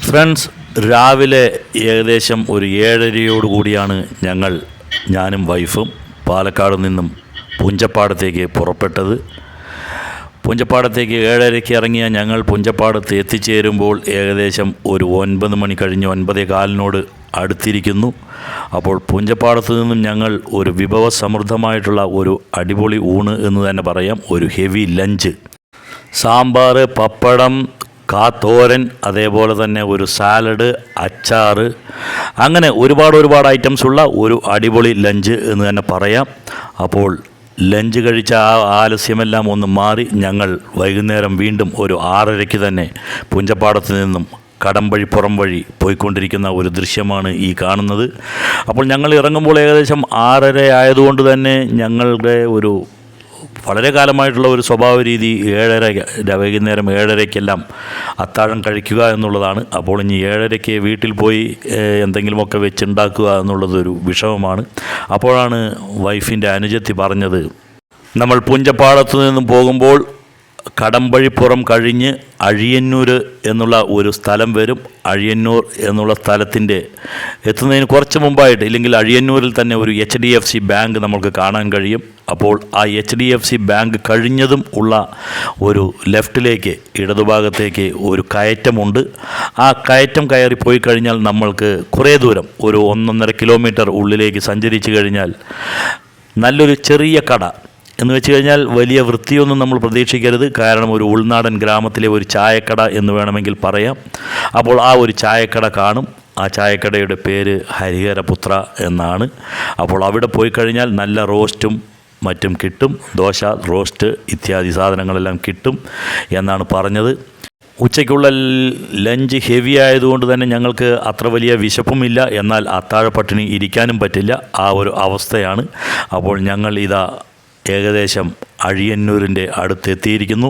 Friends, രാവിലെ ഏകദേശം ഒരു 7:30 കൂടിയാണ് ഞാനും വൈഫും പാലക്കാട് നിന്നും പുഞ്ചപ്പാടത്തേക്ക് പുറപ്പെട്ടത്. പുഞ്ചപ്പാടത്തേക്ക് 7:30 ഇറങ്ങിയ ഞങ്ങൾ പുഞ്ചപ്പാടത്ത് എത്തിച്ചേരുമ്പോൾ ഏകദേശം ഒരു 9 മണി കഴിഞ്ഞ് 9:15 അടുത്തിരിക്കുന്നു. അപ്പോൾ പുഞ്ചപ്പാടത്ത് നിന്നും ഞങ്ങൾ ഒരു വിഭവസമൃദ്ധമായിട്ടുള്ള ഒരു അടിപൊളി ഊണ് എന്ന് തന്നെ പറയാം, ഒരു ഹെവി ലഞ്ച്, സാമ്പാർ, പപ്പടം, കാത്തോരൻ, അതേപോലെ തന്നെ ഒരു സാലഡ്, അച്ചാർ, അങ്ങനെ ഒരുപാട് ഐറ്റംസ് ഉള്ള ഒരു അടിപൊളി ലഞ്ച് എന്ന് തന്നെ പറയാം. അപ്പോൾ ലഞ്ച് കഴിച്ച ആ ആലസ്യമെല്ലാം ഒന്ന് മാറി ഞങ്ങൾ വൈകുന്നേരം വീണ്ടും ഒരു 6:30 തന്നെ പുഞ്ചപ്പാടത്ത് നിന്നും കടമ്പഴി പുറം വഴി പോയിക്കൊണ്ടിരിക്കുന്ന ഒരു ദൃശ്യമാണ് ഈ കാണുന്നത്. അപ്പോൾ ഞങ്ങൾ ഇറങ്ങുമ്പോൾ ഏകദേശം 6:30 ആയതുകൊണ്ട് തന്നെ ഞങ്ങളുടെ ഒരു വളരെ കാലമായിട്ടുള്ള ഒരു സ്വഭാവ രീതി വൈകുന്നേരം 7:30 അത്താഴം കഴിക്കുക എന്നുള്ളതാണ്. അപ്പോൾ ഇനി 7:30 വീട്ടിൽ പോയി എന്തെങ്കിലുമൊക്കെ വെച്ചുണ്ടാക്കുക എന്നുള്ളതൊരു വിഷമമാണ്. അപ്പോഴാണ് വൈഫിൻ്റെ അനുജത്തി പറഞ്ഞത്, നമ്മൾ പുഞ്ചപ്പാടത്തു നിന്നും പോകുമ്പോൾ കടമ്പഴിപ്പുറം കഴിഞ്ഞ് അഴിയന്നൂർ എന്നുള്ള ഒരു സ്ഥലം വരും. അഴിയന്നൂർ എന്നുള്ള സ്ഥലത്തിൻ്റെ എത്തുന്നതിന് കുറച്ച് മുമ്പായിട്ട്, ഇല്ലെങ്കിൽ അഴിയന്നൂരിൽ തന്നെ ഒരു HDFC ബാങ്ക് നമുക്ക് കാണാൻ കഴിയും. അപ്പോൾ ആ HDFC ബാങ്ക് കഴിഞ്ഞതും ഉള്ള ഒരു ലെഫ്റ്റിലേക്ക്, ഇടതുഭാഗത്തേക്ക് ഒരു കയറ്റമുണ്ട്. ആ കയറ്റം കയറി പോയി കഴിഞ്ഞാൽ നമ്മൾക്ക് കുറേ ദൂരം, ഒരു 1.5 കിലോമീറ്റർ ഉള്ളിലേക്ക് സഞ്ചരിച്ചു കഴിഞ്ഞാൽ നല്ലൊരു ചെറിയ കട എന്ന് വെച്ച് കഴിഞ്ഞാൽ വലിയ വൃത്തിയൊന്നും നമ്മൾ പ്രതീക്ഷിക്കരുത്. കാരണം ഒരു ഉൾനാടൻ ഗ്രാമത്തിലെ ഒരു ചായക്കട എന്ന് വേണമെങ്കിൽ പറയാം. അപ്പോൾ ആ ഒരു ചായക്കട കാണും. ആ ചായക്കടയുടെ പേര് ഹരിഹരപുത്ര എന്നാണ്. അപ്പോൾ അവിടെ പോയി കഴിഞ്ഞാൽ നല്ല റോസ്റ്റും മറ്റും കിട്ടും. ദോശ, റോസ്റ്റ് ഇത്യാദി സാധനങ്ങളെല്ലാം കിട്ടും എന്നാണ് പറഞ്ഞത്. ഉച്ചയ്ക്കുള്ള ലഞ്ച് ഹെവി ആയതുകൊണ്ട് തന്നെ ഞങ്ങൾക്ക് അത്ര വലിയ വിശപ്പുമില്ല, എന്നാൽ അത്താഴപ്പട്ടിണി ഇരിക്കാനും പറ്റില്ല, ആ ഒരു അവസ്ഥയാണ്. അപ്പോൾ ഞങ്ങൾ ഏകദേശം അഴിയന്നൂരിൻ്റെ അടുത്തെത്തിയിരിക്കുന്നു.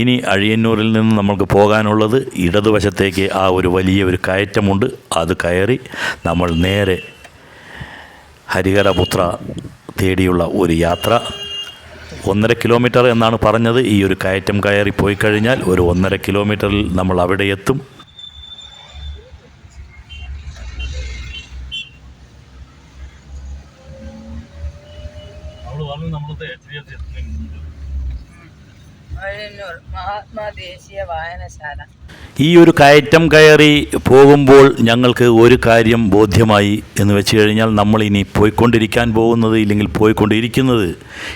ഇനി അഴിയന്നൂരിൽ നിന്ന് നമുക്ക് പോകാനുള്ളത് ഇടതുവശത്തേക്ക് ആ ഒരു വലിയ ഒരു കയറ്റമുണ്ട്. അത് കയറി നമ്മൾ നേരെ ഹരിഹരപുത്ര തേടിയുള്ള ഒരു യാത്ര. 1.5 കിലോമീറ്റർ എന്നാണ് പറഞ്ഞത്. ഈ ഒരു കയറ്റം കയറി പോയി കഴിഞ്ഞാൽ ഒരു 1.5 കിലോമീറ്ററിൽ നമ്മൾ അവിടെ എത്തും. ഈ ഒരു കയറ്റം കയറി പോകുമ്പോൾ ഞങ്ങൾക്ക് ഒരു കാര്യം ബോധ്യമായി എന്ന് വെച്ച് കഴിഞ്ഞാൽ, നമ്മളിനി പോയിക്കൊണ്ടിരിക്കാൻ പോകുന്നത്,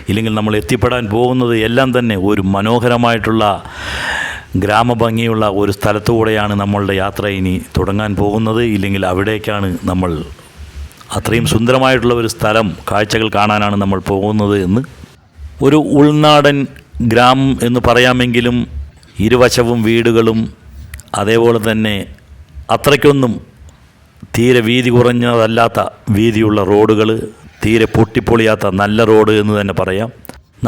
ഇല്ലെങ്കിൽ നമ്മൾ എത്തിപ്പെടാൻ പോകുന്നത് എല്ലാം തന്നെ ഒരു മനോഹരമായിട്ടുള്ള ഗ്രാമഭംഗിയുള്ള ഒരു സ്ഥലത്തുകൂടെയാണ് നമ്മളുടെ യാത്ര ഇനി തുടങ്ങാൻ പോകുന്നത്. ഇല്ലെങ്കിൽ അവിടേക്കാണ് നമ്മൾ, അത്രയും സുന്ദരമായിട്ടുള്ള ഒരു സ്ഥലം, കാഴ്ചകൾ കാണാനാണ് നമ്മൾ പോകുന്നത് എന്ന്. ഒരു ഉൾനാടൻ ഗ്രാമം എന്ന് പറയാമെങ്കിലും ഇരുവശവും വീടുകളും, അതേപോലെ തന്നെ അത്രയ്ക്കൊന്നും തീരെ വീതി കുറഞ്ഞതല്ലാത്ത വീതിയുള്ള റോഡുകൾ, തീരെ പൊട്ടിപ്പൊളിയാത്ത നല്ല റോഡ് എന്ന് തന്നെ പറയാം.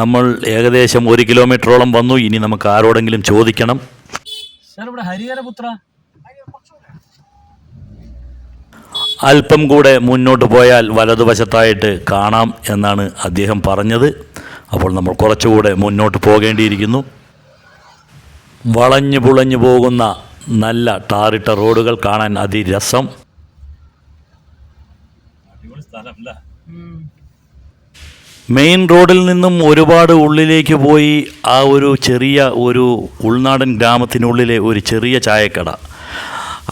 നമ്മൾ ഏകദേശം 1 കിലോമീറ്ററോളം വന്നു. ഇനി നമുക്ക് ആരോടെങ്കിലും ചോദിക്കണം. അല്പം കൂടെ മുന്നോട്ട് പോയാൽ വലതുവശത്തായിട്ട് കാണാം എന്നാണ് അദ്ദേഹം പറഞ്ഞത്. അപ്പോൾ നമ്മൾ കുറച്ചുകൂടെ മുന്നോട്ട് പോകേണ്ടിയിരിക്കുന്നു. വളഞ്ഞു പുളഞ്ഞു പോകുന്ന നല്ല ടാറിട്ട റോഡുകൾ കാണാൻ അതിരസം. മെയിൻ റോഡിൽ നിന്നും ഒരുപാട് ഉള്ളിലേക്ക് പോയി ആ ഒരു ചെറിയ ഒരു ഉൾനാടൻ ഗ്രാമത്തിനുള്ളിലെ ഒരു ചെറിയ ചായക്കട,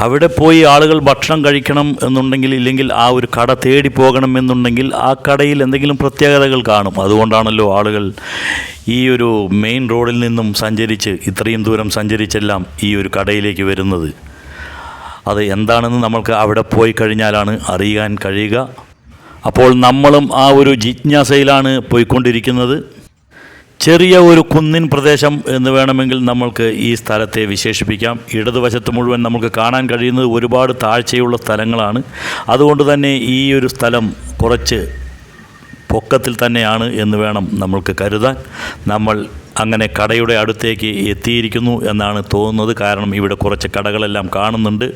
അവിടെ പോയി ആളുകൾ ഭക്ഷണം കഴിക്കണം എന്നുണ്ടെങ്കിൽ, ഇല്ലെങ്കിൽ ആ ഒരു കട തേടി പോകണം എന്നുണ്ടെങ്കിൽ ആ കടയിൽ എന്തെങ്കിലും പ്രത്യേകതകൾ കാണും. അതുകൊണ്ടാണല്ലോ ആളുകൾ ഈ ഒരു മെയിൻ റോഡിൽ നിന്നും ഇത്രയും ദൂരം സഞ്ചരിച്ചെല്ലാം ഈ ഒരു കടയിലേക്ക് വരുന്നത്. അത് എന്താണെന്ന് നമ്മൾക്ക് അവിടെ പോയി കഴിഞ്ഞാലാണ് അറിയാൻ കഴിയുക. അപ്പോൾ നമ്മളും ആ ഒരു ജിജ്ഞാസയിലാണ് പോയിക്കൊണ്ടിരിക്കുന്നത്. ചെറിയ ഒരു കുന്നിൻ പ്രദേശം എന്ന് വേണമെങ്കിൽ നമ്മൾക്ക് ഈ സ്ഥലത്തെ വിശേഷിപ്പിക്കാം. ഇടതുവശത്ത് മുഴുവൻ നമുക്ക് കാണാൻ കഴിയുന്നത് ഒരുപാട് താഴ്ചയുള്ള സ്ഥലങ്ങളാണ്. അതുകൊണ്ട് തന്നെ ഈ ഒരു സ്ഥലം കുറച്ച് പൊക്കത്തിൽ തന്നെയാണ് എന്ന് വേണം നമ്മൾക്ക് കരുതാൻ. നമ്മൾ അങ്ങനെ കടയുടെ അടുത്തേക്ക് എത്തിയിരിക്കുന്നു എന്നാണ് തോന്നുന്നത്. കാരണം ഇവിടെ കുറച്ച് കടകളെല്ലാം കാണുന്നുണ്ട്.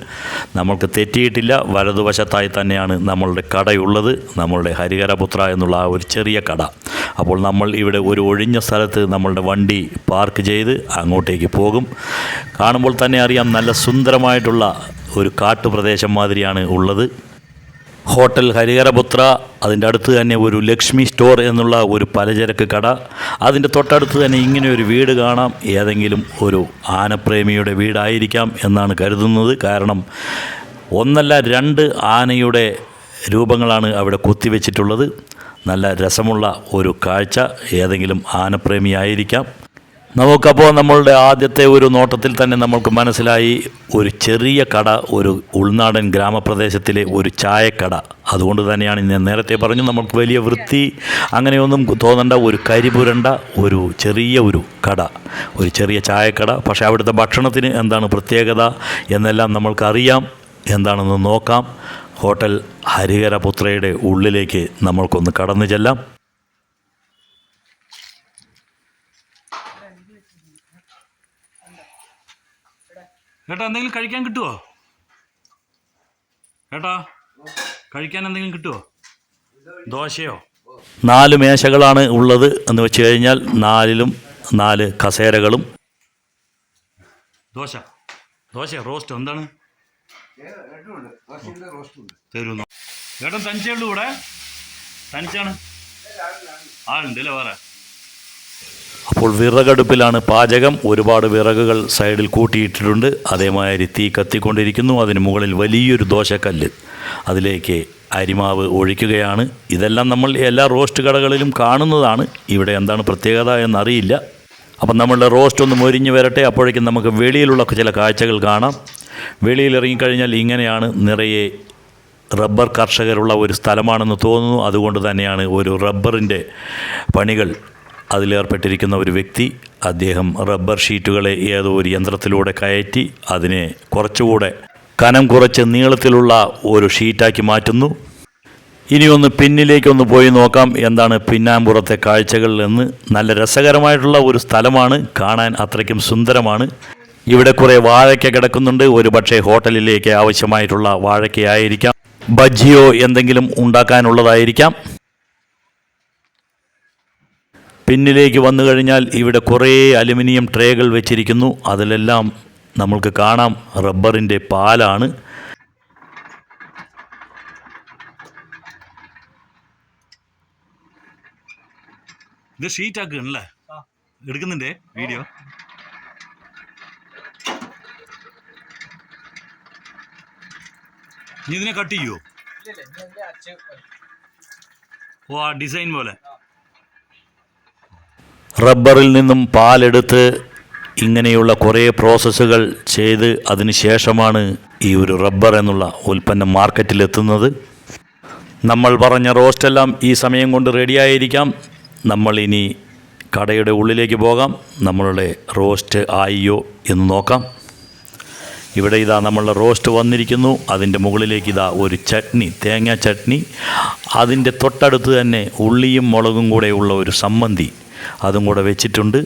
നമ്മൾക്ക് തെറ്റിയിട്ടില്ല, വലതുവശത്തായി തന്നെയാണ് നമ്മളുടെ കടയുള്ളത്, നമ്മളുടെ ഹരിഹരപുത്ര എന്നുള്ള ആ ഒരു ചെറിയ കട. അപ്പോൾ നമ്മൾ ഇവിടെ ഒരു ഒഴിഞ്ഞ സ്ഥലത്ത് നമ്മളുടെ വണ്ടി പാർക്ക് ചെയ്ത് അങ്ങോട്ടേക്ക് പോകും. കാണുമ്പോൾ തന്നെ അറിയാം, നല്ല സുന്ദരമായിട്ടുള്ള ഒരു കാട്ടുപ്രദേശം മാതിരിയാണ് ഉള്ളത്. ഹോട്ടൽ ഹരിഹരപുത്ര, അതിൻ്റെ അടുത്ത് തന്നെ ഒരു ലക്ഷ്മി സ്റ്റോർ എന്നുള്ള ഒരു പലചരക്ക് കട, അതിൻ്റെ തൊട്ടടുത്ത് തന്നെ ഇങ്ങനെ ഒരു വീട് കാണാം. ഏതെങ്കിലും ഒരു ആനപ്രേമിയുടെ വീടായിരിക്കാം എന്നാണ് കരുതുന്നത്. കാരണം ഒന്നല്ല 2 ആനയുടെ രൂപങ്ങളാണ് അവിടെ കൊത്തിവെച്ചിട്ടുള്ളത്. നല്ല രസമുള്ള ഒരു കാഴ്ച. ഏതെങ്കിലും ആനപ്രേമിയായിരിക്കാം. നമുക്കപ്പോൾ നമ്മളുടെ ആദ്യത്തെ ഒരു നോട്ടത്തിൽ തന്നെ നമ്മൾക്ക് മനസ്സിലായി, ഒരു ചെറിയ കട, ഒരു ഉൾനാടൻ ഗ്രാമപ്രദേശത്തിലെ ഒരു ചായക്കട. അതുകൊണ്ട് തന്നെയാണ് ഞാൻ നേരത്തെ പറഞ്ഞു, നമുക്ക് വലിയ വൃത്തി അങ്ങനെയൊന്നും തോന്നേണ്ട, ഒരു കരിപുരണ്ട ഒരു ചെറിയ ഒരു കട, ഒരു ചെറിയ ചായക്കട. പക്ഷേ അവിടുത്തെ ഭക്ഷണത്തിന് എന്താണ് പ്രത്യേകത എന്നെല്ലാം നമ്മൾക്കറിയാം. എന്താണെന്ന് നോക്കാം. ഹോട്ടൽ ഹരിഹരപുത്രയുടെ ഉള്ളിലേക്ക് നമ്മൾക്കൊന്ന് കടന്നു ചെല്ലാം. ഏട്ടാ, എന്തെങ്കിലും കഴിക്കാൻ കിട്ടുമോ? ഏട്ടാ, കഴിക്കാൻ എന്തെങ്കിലും കിട്ടുമോ? ദോശയോ? 4 മേശകളാണ് ഉള്ളത് എന്ന് വെച്ച് കഴിഞ്ഞാൽ 4ലും 4 കസേരകളും. ദോശ റോസ്റ്റ് എന്താണ് തരുന്നു? ഏട്ടൻ തനിച്ചേ ഉള്ളൂ ഇവിടെ? തനിച്ചാണ്? ആളുണ്ടല്ലേ വേറെ? അപ്പോൾ വിറകടുപ്പിലാണ് പാചകം. ഒരുപാട് വിറകുകൾ സൈഡിൽ കൂട്ടിയിട്ടിട്ടുണ്ട്. അതേമാതിരി തീ കത്തിക്കൊണ്ടിരിക്കുന്നു. അതിന് മുകളിൽ വലിയൊരു ദോശക്കല്ല്, അതിലേക്ക് അരിമാവ് ഒഴിക്കുകയാണ്. ഇതെല്ലാം നമ്മൾ എല്ലാ റോസ്റ്റ് കടകളിലും കാണുന്നതാണ്. ഇവിടെ എന്താണ് പ്രത്യേകത എന്നറിയില്ല. അപ്പം നമ്മളുടെ റോസ്റ്റ് ഒന്ന് മൊരിഞ്ഞ് വരട്ടെ. അപ്പോഴേക്കും നമുക്ക് വെളിയിലുള്ള ചില കാഴ്ചകൾ കാണാം. വെളിയിൽ ഇറങ്ങിക്കഴിഞ്ഞാൽ ഇങ്ങനെയാണ്. നിറയെ റബ്ബർ കർഷകരുള്ള ഒരു സ്ഥലമാണെന്ന് തോന്നുന്നു. അതുകൊണ്ട് തന്നെയാണ് ഒരു റബ്ബറിൻ്റെ പണികൾ അതിലേർപ്പെട്ടിരിക്കുന്ന ഒരു വ്യക്തി. അദ്ദേഹം റബ്ബർ ഷീറ്റുകളെ ഏതോ ഒരു യന്ത്രത്തിലൂടെ കയറ്റി അതിനെ കുറച്ചുകൂടെ കനം കുറച്ച് നീളത്തിലുള്ള ഒരു ഷീറ്റാക്കി മാറ്റുന്നു. ഇനിയൊന്ന് പിന്നിലേക്കൊന്ന് പോയി നോക്കാം എന്താണ് പിന്നാമ്പുറത്തെ കാഴ്ചകൾ എന്ന്. നല്ല രസകരമായിട്ടുള്ള ഒരു സ്ഥലമാണ്, കാണാൻ അത്രയ്ക്കും സുന്ദരമാണ്. ഇവിടെ കുറേ വാഴയ്ക്ക കിടക്കുന്നുണ്ട്. ഒരു പക്ഷേ ഹോട്ടലിലേക്ക് ആവശ്യമായിട്ടുള്ള വാഴയ്ക്കയായിരിക്കാം, ബജ്ജിയോ എന്തെങ്കിലും ഉണ്ടാക്കാനുള്ളതായിരിക്കാം. പിന്നിലേക്ക് വന്നു കഴിഞ്ഞാൽ ഇവിടെ കുറേ അലുമിനിയം ട്രേകൾ വെച്ചിരിക്കുന്നു. അതിലെല്ലാം നമ്മൾക്ക് കാണാം റബ്ബറിൻ്റെ പാലാണ്. ഇത് ഷീറ്റാക്കണല്ലേ? എടുക്കുന്നുണ്ടേ വീഡിയോ. നീ ഇതിനെ കട്ട് ചെയ്യോ? ഓ, ആ ഡിസൈൻ പോലെ. റബ്ബറിൽ നിന്നും പാലെടുത്ത് ഇങ്ങനെയുള്ള കുറേ പ്രോസസ്സുകൾ ചെയ്ത് അതിന് ശേഷമാണ് ഈ ഒരു റബ്ബർ എന്നുള്ള ഉൽപ്പന്നം മാർക്കറ്റിലെത്തുന്നത്. നമ്മൾ പറഞ്ഞ റോസ്റ്റെല്ലാം ഈ സമയം കൊണ്ട് റെഡിയായിരിക്കാം. നമ്മളിനി കടയുടെ ഉള്ളിലേക്ക് പോകാം. നമ്മളുടെ റോസ്റ്റ് ആയോ എന്ന് നോക്കാം. ഇവിടെ ഇതാ നമ്മളുടെ റോസ്റ്റ് വന്നിരിക്കുന്നു. അതിൻ്റെ മുകളിലേക്ക് ഇതാ ഒരു ചട്നി, തേങ്ങ ചട്നി. അതിൻ്റെ തൊട്ടടുത്ത് തന്നെ ഉള്ളിയും മുളകും കൂടെയുള്ള ഒരു സമ്മന്തി, അതും കൂടെ വെച്ചിട്ടുണ്ട്.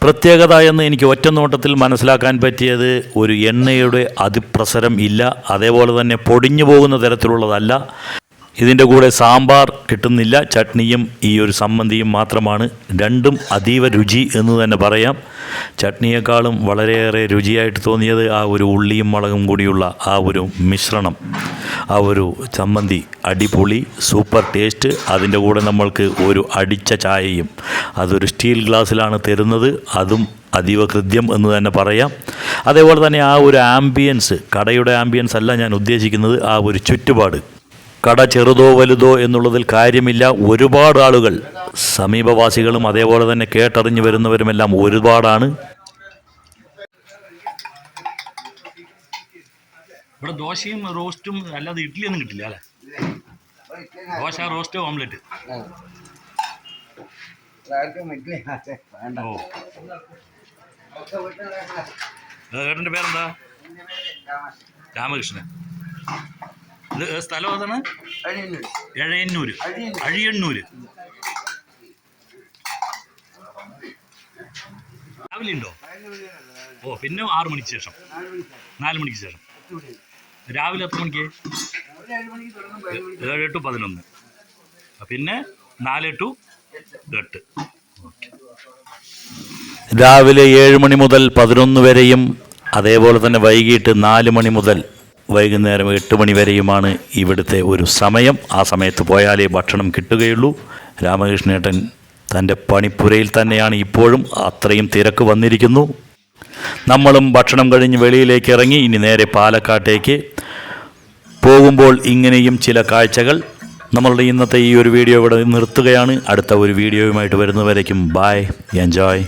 പ്രത്യേകത എന്ന് എനിക്ക് ഒറ്റ നോട്ടത്തിൽ മനസ്സിലാക്കാൻ പറ്റിയത്, ഒരു എണ്ണയുടെ അതിപ്രസരം ഇല്ല, അതേപോലെ തന്നെ പൊടിഞ്ഞു പോകുന്ന തരത്തിലുള്ളതല്ല. ഇതിൻ്റെ കൂടെ സാമ്പാർ കിട്ടുന്നില്ല, ചട്നിയും ഈ ഒരു സമ്മന്തിയും മാത്രമാണ്. രണ്ടും അതീവ രുചി എന്ന് തന്നെ പറയാം. ചട്നിയേക്കാളും വളരെയേറെ രുചിയായിട്ട് തോന്നിയത് ആ ഒരു ഉള്ളിയും മുളകും കൂടിയുള്ള ആ ഒരു മിശ്രണം, ആ ഒരു ചമ്മന്തി അടിപൊളി, സൂപ്പർ ടേസ്റ്റ്. അതിൻ്റെ കൂടെ നമ്മൾക്ക് ഒരു അടിച്ച ചായയും, അതൊരു സ്റ്റീൽ ഗ്ലാസ്സിലാണ് തരുന്നത്, അതും അതീവ ഹൃദ്യം എന്ന് തന്നെ പറയാം. അതേപോലെ തന്നെ ആ ഒരു ആംബിയൻസ്, കടയുടെ ആംബിയൻസ് അല്ല ഞാൻ ഉദ്ദേശിക്കുന്നത്, ആ ഒരു ചുറ്റുപാട്. കട ചെറുതോ വലുതോ എന്നുള്ളതിൽ കാര്യമില്ല. ഒരുപാട് ആളുകൾ, സമീപവാസികളും അതേപോലെ തന്നെ കേട്ടറിഞ്ഞു വരുന്നവരുമെല്ലാം ഒരുപാടാണ്. ഇവിടെ ദോശയും റോസ്റ്റും അല്ലാതെ ഇഡ്ഡലിയൊന്നും കിട്ടില്ല അല്ലേ? Dosa, roast, omelette. ഓ, ഏട്ടൻ്റെ പേരെന്താ? രാമകൃഷ്ണൻ. ഇത് സ്ഥലം ഏതാണ്? അഴിയണ്ണൂര്. രാവിലെ ഉണ്ടോ? ഓ, പിന്നെ 6 മണിക്ക് ശേഷം, 4 മണിക്ക് ശേഷം. രാവിലെ എത്ര മണിക്ക്? 7 to 11. പിന്നെ 4 to 8. രാവിലെ 7 മണി മുതൽ 11 വരെയും അതേപോലെ തന്നെ വൈകിട്ട് 4 മണി മുതൽ വൈകുന്നേരം 8 മണി വരെയുമാണ് ഇവിടുത്തെ ഒരു സമയം. ആ സമയത്ത് പോയാലേ ഭക്ഷണം കിട്ടുകയുള്ളൂ. രാമകൃഷ്ണേട്ടൻ തൻ്റെ പണിപ്പുരയിൽ തന്നെയാണ് ഇപ്പോഴും. അത്രയും തിരക്ക് വന്നിരിക്കുന്നു. നമ്മളും ഭക്ഷണം കഴിഞ്ഞ് വെളിയിലേക്ക് ഇറങ്ങി. ഇനി നേരെ പാലക്കാട്ടേക്ക് പോകുമ്പോൾ ഇങ്ങനെയും ചില കാഴ്ചകൾ. നമ്മളുടെ ഇന്നത്തെ ഈ ഒരു വീഡിയോ ഇവിടെ നിർത്തുകയാണ്. അടുത്ത ഒരു വീഡിയോയുമായിട്ട് വരുന്നവരേക്കും ബൈ, എൻജോയ്.